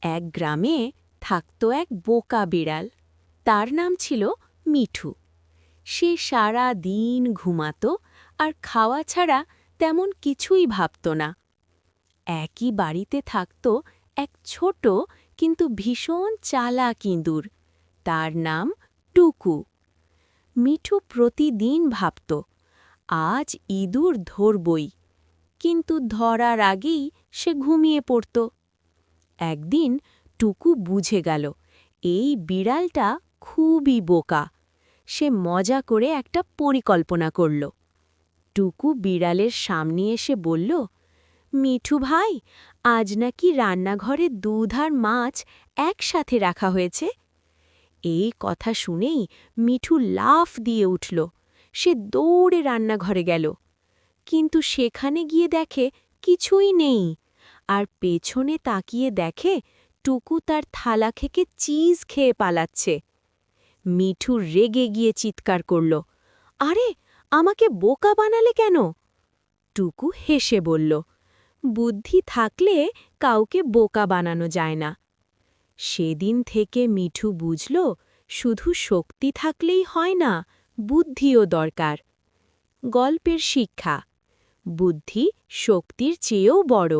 এক গ্রামে থাকত এক বোকা বিড়াল। তার নাম ছিল মিঠু। সে সারা দিন ঘুমাত আর খাওয়া ছাড়া তেমন কিছুই ভাবত না। একই বাড়িতে থাকত এক ছোট কিন্তু ভীষণ চালাক ইঁদুর। তার নাম টুকু। মিঠু প্রতিদিন ভাবত, আজ ইঁদুর ধরবই, কিন্তু ধরার আগেই সে ঘুমিয়ে পড়ত। একদিন টুকু বুঝে গেল এই বিড়ালটা খুবই বোকা। সে মজা করে একটা পরিকল্পনা করল। টুকু বিড়ালের সামনে এসে বলল, মিঠু ভাই, আজ নাকি রান্নাঘরে দুধ আর মাছ একসাথে রাখা হয়েছে। এই কথা শুনেই মিঠু লাফ দিয়ে উঠল। সে দৌড়ে রান্নাঘরে গেল, কিন্তু সেখানে গিয়ে দেখে কিছুই নেই। আর পেছনে তাকিয়ে দেখে টুকু তার থালা থেকে চিজ খেয়ে পালাচ্ছে। মিঠু রেগে গিয়ে চিৎকার করল, আরে, আমাকে বোকা বানালে কেন? টুকু হেসে বলল, বুদ্ধি থাকলে কাউকে বোকা বানানো যায় না। সেদিন থেকে মিঠু বুঝল, শুধু শক্তি থাকলেই হয় না, বুদ্ধিও দরকার। গল্পের শিক্ষা: বুদ্ধি শক্তির চেয়েও বড়।